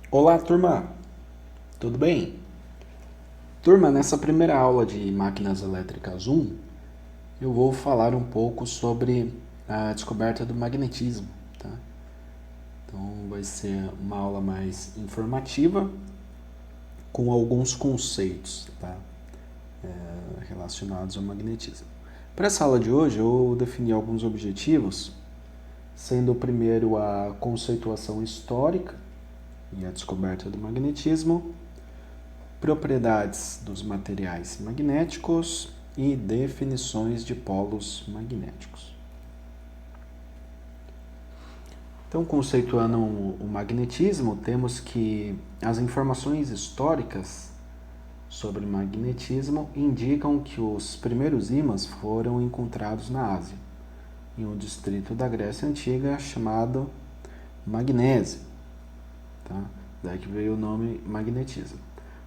Olá, turma! Tudo bem? Turma, nessa primeira aula de Máquinas Elétricas 1, eu vou falar um pouco sobre a descoberta do magnetismo, tá? Então, vai ser uma aula mais informativa, com alguns conceitos, tá? Relacionados ao magnetismo. Para essa aula de hoje, eu defini alguns objetivos, sendo o primeiro a conceituação histórica e a descoberta do magnetismo, propriedades dos materiais magnéticos e definições de polos magnéticos. Então, conceituando o magnetismo, temos que as informações históricas sobre magnetismo indicam que os primeiros ímãs foram encontrados na Ásia, em um distrito da Grécia Antiga chamado Magnésia. Tá? Daí que veio o nome magnetismo.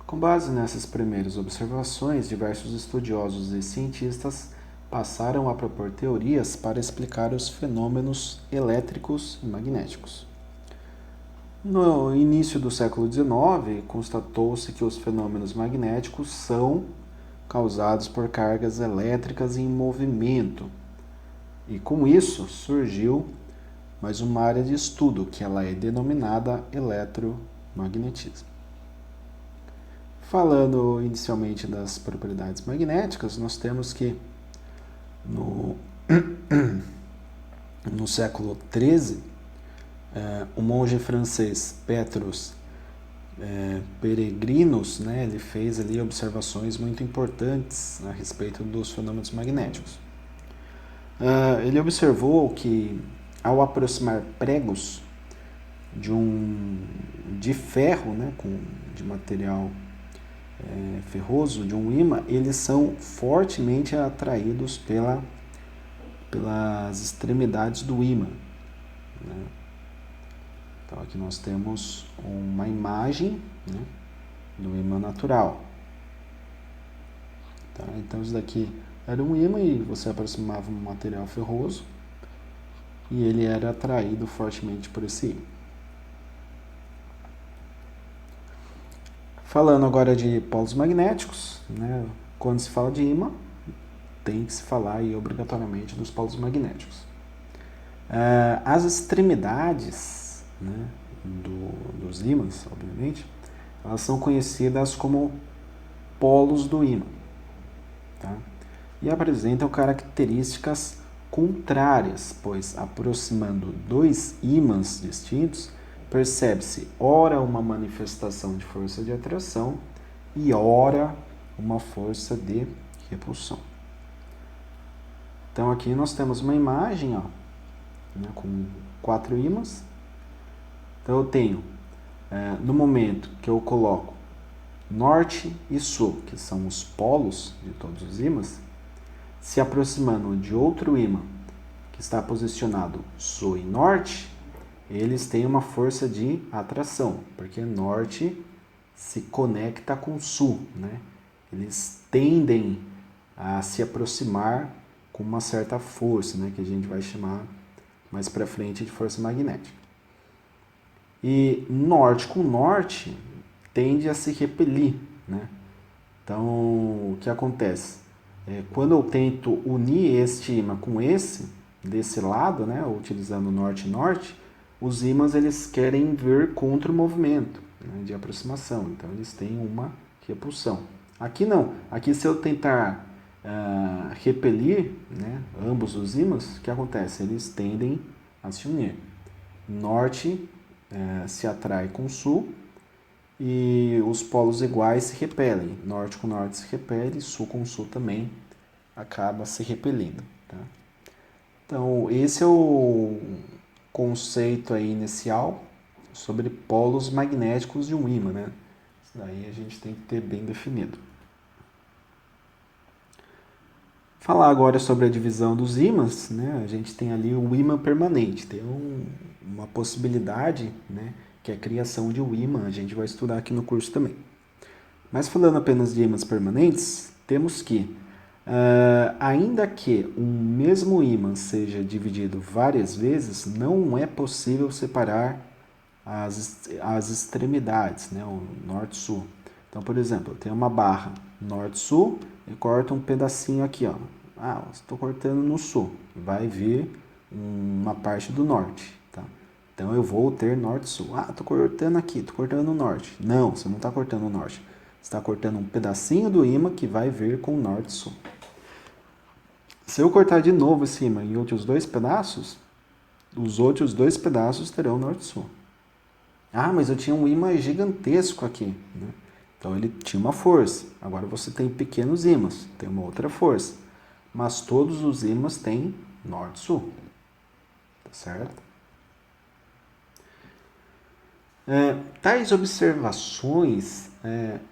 Com base nessas primeiras observações, diversos estudiosos e cientistas passaram a propor teorias para explicar os fenômenos elétricos e magnéticos. No início do século XIX, constatou-se que os fenômenos magnéticos são causados por cargas elétricas em movimento. E com isso surgiu mais uma área de estudo, que ela é denominada eletromagnetismo. Falando inicialmente das propriedades magnéticas, nós temos que no, no século XIII, o monge francês Petrus Peregrinus, né, ele fez ali observações muito importantes a respeito dos fenômenos magnéticos. Ele observou que ao aproximar pregos de ferro, né, de material ferroso, de um ímã, eles são fortemente atraídos pelas extremidades do ímã. Né? Então aqui nós temos uma imagem, né, do ímã natural. Tá? Então isso daqui era um ímã e você aproximava um material ferroso e ele era atraído fortemente por esse ímã. Falando agora de polos magnéticos, né, quando se fala de ímã, tem que se falar aí, obrigatoriamente dos polos magnéticos. As extremidades, né, dos ímãs, obviamente, elas são conhecidas como polos do ímã. Tá? E apresentam características contrárias, pois aproximando dois ímãs distintos, percebe-se ora uma manifestação de força de atração e ora uma força de repulsão. Então aqui nós temos uma imagem, ó, né, com 4 ímãs. Então eu tenho, no momento que eu coloco norte e sul, que são os polos de todos os ímãs, se aproximando de outro ímã que está posicionado sul e norte, eles têm uma força de atração, porque norte se conecta com sul, né? Eles tendem a se aproximar com uma certa força, né, que a gente vai chamar mais para frente de força magnética. E norte com norte tende a se repelir, né? Então, o que acontece? Quando eu tento unir este ímã com esse, desse lado, né, utilizando norte e norte, os ímãs eles querem vir contra o movimento, né, de aproximação, então eles têm uma repulsão. Aqui não, aqui se eu tentar repelir, né, ambos os ímãs, o que acontece? Eles tendem a se unir. Norte se atrai com sul e os polos iguais se repelem. Norte com norte se repele, sul com sul também acaba se repelindo. Tá? Então, esse é o conceito aí inicial sobre polos magnéticos de um ímã, né? Isso daí a gente tem que ter bem definido. Falar agora sobre a divisão dos ímãs, né? A gente tem ali o ímã permanente, tem uma possibilidade, né, que é a criação de um ímã, a gente vai estudar aqui no curso também. Mas falando apenas de ímãs permanentes, temos que, ainda que um mesmo ímã seja dividido várias vezes, não é possível separar as extremidades, né? O norte-sul. Então, por exemplo, eu tenho uma barra norte-sul e corto um pedacinho aqui, ó. Ah, estou cortando no sul, vai vir uma parte do norte, tá? Então eu vou ter norte-sul. Ah, estou cortando aqui, estou cortando no norte. Não, você não está cortando o norte. Você está cortando um pedacinho do ímã que vai vir com o norte-sul. Se eu cortar de novo esse ímã em outros dois pedaços, os outros dois pedaços terão norte-sul. Ah, mas eu tinha um ímã gigantesco aqui, né? Então ele tinha uma força. Agora você tem pequenos ímãs, tem uma outra força. Mas todos os ímãs têm norte-sul. Tá certo? Tais observações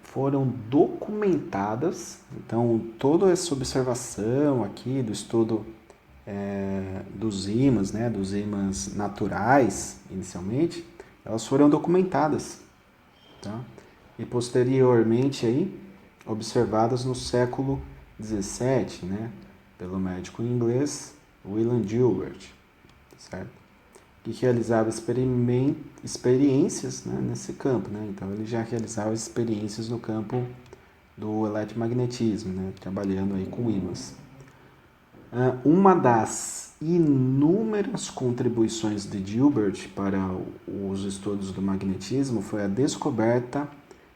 foram documentadas. Então, toda essa observação aqui do estudo dos ímãs, né, dos ímãs naturais, inicialmente, elas foram documentadas, tá? E posteriormente aí, observadas no século XVII, né, pelo médico inglês William Gilbert, certo? Que realizava experiências, né, nesse campo, né? Então ele já realizava experiências no campo do eletromagnetismo, né, trabalhando aí com ímãs. Uma das inúmeras contribuições de Gilbert para os estudos do magnetismo foi a descoberta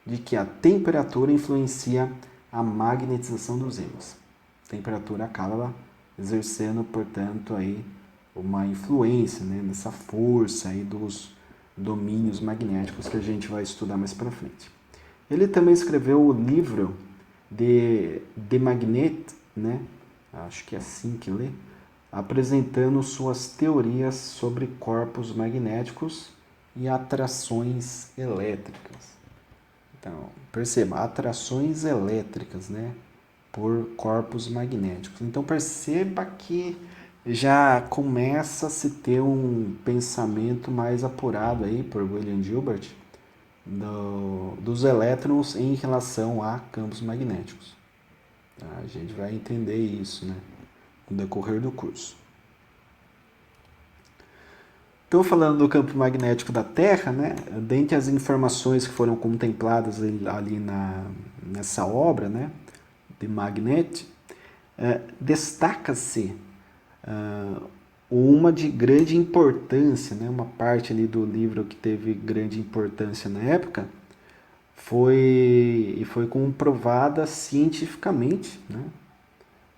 de que a temperatura influencia a magnetização dos ímãs. A temperatura acaba exercendo, portanto, aí uma influência, né, nessa força aí dos domínios magnéticos que a gente vai estudar mais para frente. Ele também escreveu o livro de Magnet, né? Acho que é assim que lê, apresentando suas teorias sobre corpos magnéticos e atrações elétricas. Então, perceba, atrações elétricas, né, por corpos magnéticos. Então, perceba que já começa a se ter um pensamento mais apurado aí por William Gilbert dos elétrons em relação a campos magnéticos. A gente vai entender isso, né, no decorrer do curso. Então, falando do campo magnético da Terra, né, dentre as informações que foram contempladas ali nessa obra, né, de Magnet, destaca-se uma de grande importância, né, uma parte ali do livro que teve grande importância na época, foi comprovada cientificamente, né,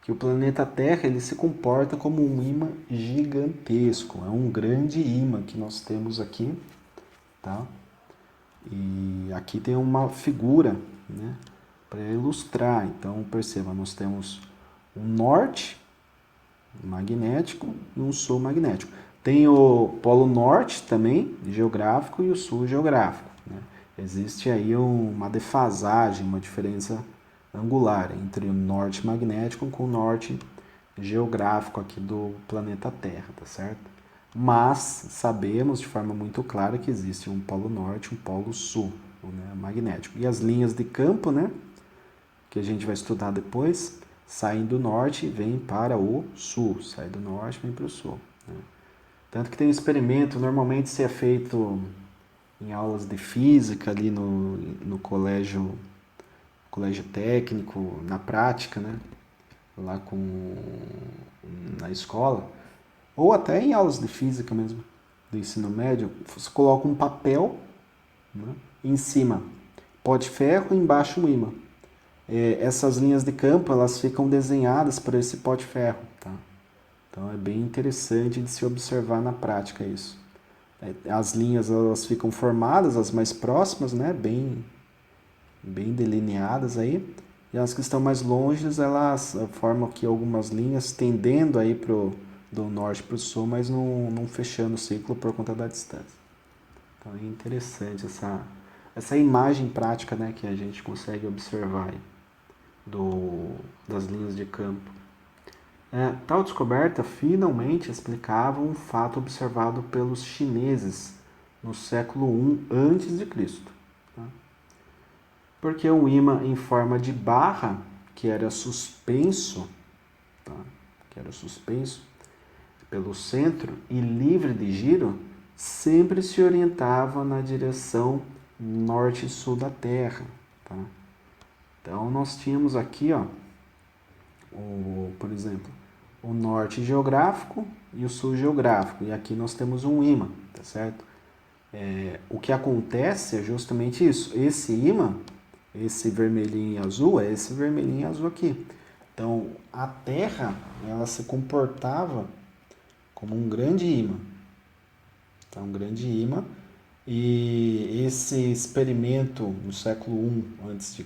que o planeta Terra ele se comporta como um ímã gigantesco, é um grande ímã que nós temos aqui, tá? E aqui tem uma figura, né, para ilustrar. Então perceba, nós temos um norte magnético e um sul magnético. Tem o polo norte também geográfico e o sul geográfico, né? Existe aí uma defasagem, uma diferença angular entre o norte magnético com o norte geográfico aqui do planeta Terra, tá certo? Mas sabemos de forma muito clara que existe um polo norte e um polo sul, né, magnético. E as linhas de campo, né, que a gente vai estudar depois, saem do norte e vêm para o sul. Sai do norte e vem para o sul, né? Tanto que tem um experimento, normalmente se é feito em aulas de física ali no colégio técnico, na prática, né? Lá na escola, ou até em aulas de física mesmo, do ensino médio, você coloca um papel, né, em cima, pó de ferro e embaixo um ímã. Essas linhas de campo, elas ficam desenhadas por esse pó de ferro, tá? Então é bem interessante de se observar na prática isso. As linhas elas ficam formadas, as mais próximas, né, bem delineadas aí, e as que estão mais longe, elas formam aqui algumas linhas tendendo aí do norte para o sul, mas não fechando o ciclo por conta da distância. Então é interessante essa imagem prática, né, que a gente consegue observar aí das linhas de campo. Tal descoberta finalmente explicava um fato observado pelos chineses no século I a.C. Tá? Porque um ímã em forma de barra, que era suspenso, tá? Que era suspenso pelo centro e livre de giro, sempre se orientava na direção norte e sul da Terra. Tá? Então, nós tínhamos aqui, ó, por exemplo, o norte geográfico e o sul geográfico. E aqui nós temos um ímã, tá certo? O que acontece é justamente isso. Esse ímã, esse vermelhinho e azul, é esse vermelhinho e azul aqui. Então, a Terra, ela se comportava como um grande ímã. Então, um grande ímã. E esse experimento no século I a.C.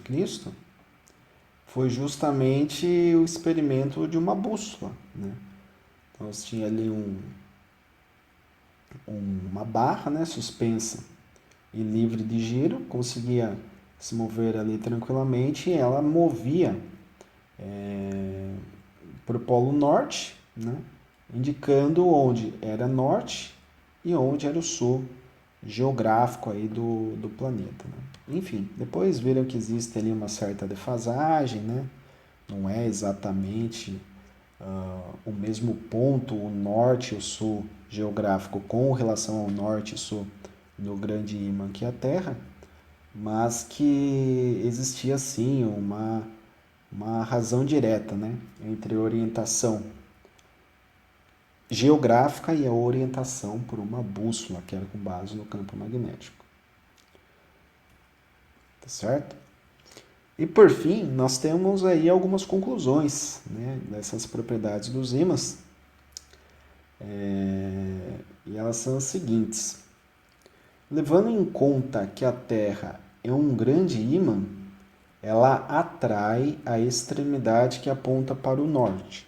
foi justamente o experimento de uma bússola, né? Então, você tinha ali uma barra, né, suspensa e livre de giro, conseguia se mover ali tranquilamente e ela movia para o polo norte, né, indicando onde era norte e onde era o sul geográfico aí do planeta. Né? Enfim, depois viram que existe ali uma certa defasagem, né? Não é exatamente o mesmo ponto, o norte e o sul geográfico com relação ao norte e sul do grande ímã que é a Terra, mas que existia sim uma razão direta, né, entre a orientação geográfica e a orientação por uma bússola, que era com base no campo magnético. Tá certo? E por fim, nós temos aí algumas conclusões, né, dessas propriedades dos ímãs. E elas são as seguintes. Levando em conta que a Terra é um grande ímã, ela atrai a extremidade que aponta para o norte.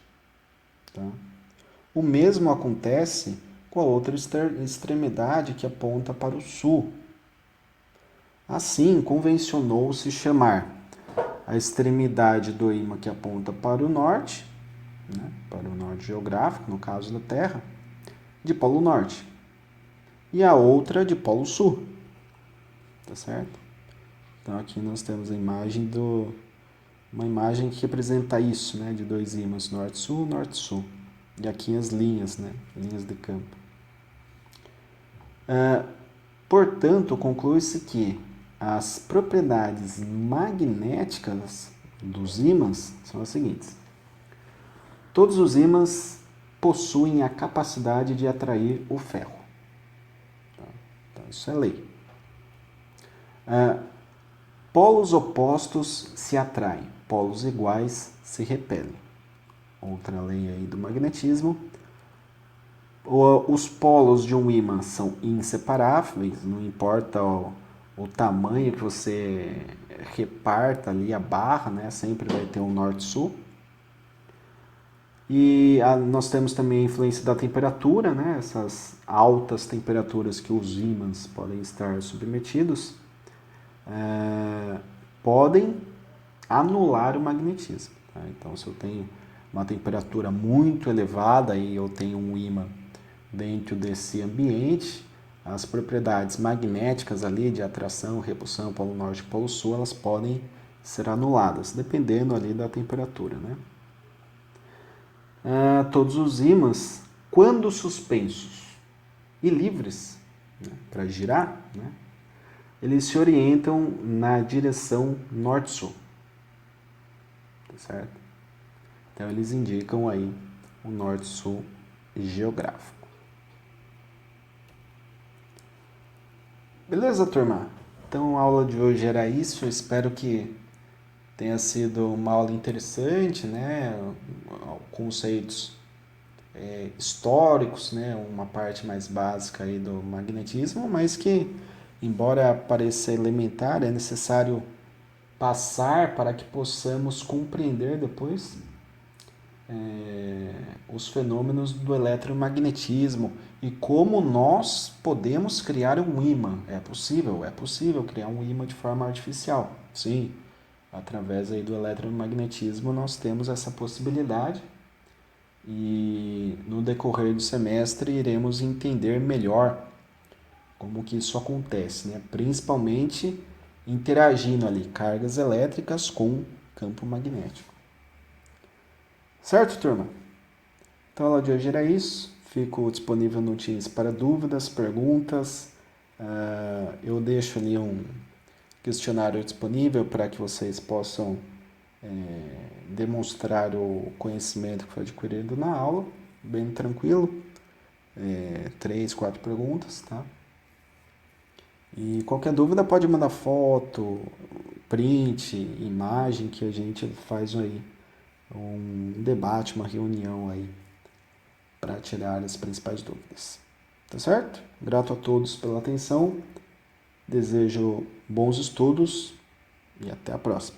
Tá? O mesmo acontece com a outra extremidade que aponta para o sul. Assim, convencionou-se chamar a extremidade do ímã que aponta para o norte, né, para o norte geográfico, no caso da Terra, de polo norte, e a outra de polo sul. Tá certo? Então aqui nós temos a imagem uma imagem que representa isso, né, de dois ímãs, norte-sul, norte-sul. E aqui as linhas, né, linhas de campo. Portanto, conclui-se que as propriedades magnéticas dos ímãs são as seguintes. Todos os ímãs possuem a capacidade de atrair o ferro. Então, isso é lei. Polos opostos se atraem, polos iguais se repelem. Outra lei aí do magnetismo. Os polos de um ímã são inseparáveis, não importa o tamanho que você reparta ali a barra, né? Sempre vai ter um norte-sul. E nós temos também a influência da temperatura, né? Essas altas temperaturas que os ímãs podem estar submetidos podem anular o magnetismo. Tá? Então, se eu tenho uma temperatura muito elevada e eu tenho um ímã dentro desse ambiente, as propriedades magnéticas ali de atração, repulsão, polo norte e polo sul, elas podem ser anuladas, dependendo ali da temperatura, né? Todos os ímãs, quando suspensos e livres, né, para girar, né, eles se orientam na direção norte-sul. Tá certo? Então, eles indicam aí o norte-sul geográfico. Beleza, turma? Então, a aula de hoje era isso. Eu espero que tenha sido uma aula interessante, né? Conceitos históricos, né? Uma parte mais básica aí do magnetismo, mas que, embora pareça elementar, é necessário passar para que possamos compreender depois os fenômenos do eletromagnetismo e como nós podemos criar um ímã. É possível criar um ímã de forma artificial. Sim, através aí do eletromagnetismo nós temos essa possibilidade e no decorrer do semestre iremos entender melhor como que isso acontece, né? Principalmente interagindo ali cargas elétricas com campo magnético. Certo, turma? Então a aula de hoje era isso. Fico disponível no Teams para dúvidas, perguntas. Eu deixo ali um questionário disponível para que vocês possam demonstrar o conhecimento que foi adquirido na aula, bem tranquilo. 3, 4 perguntas, tá? E qualquer dúvida pode mandar foto, print, imagem, que a gente faz aí um debate, uma reunião aí para tirar as principais dúvidas. Tá certo? Grato a todos pela atenção, desejo bons estudos e até a próxima.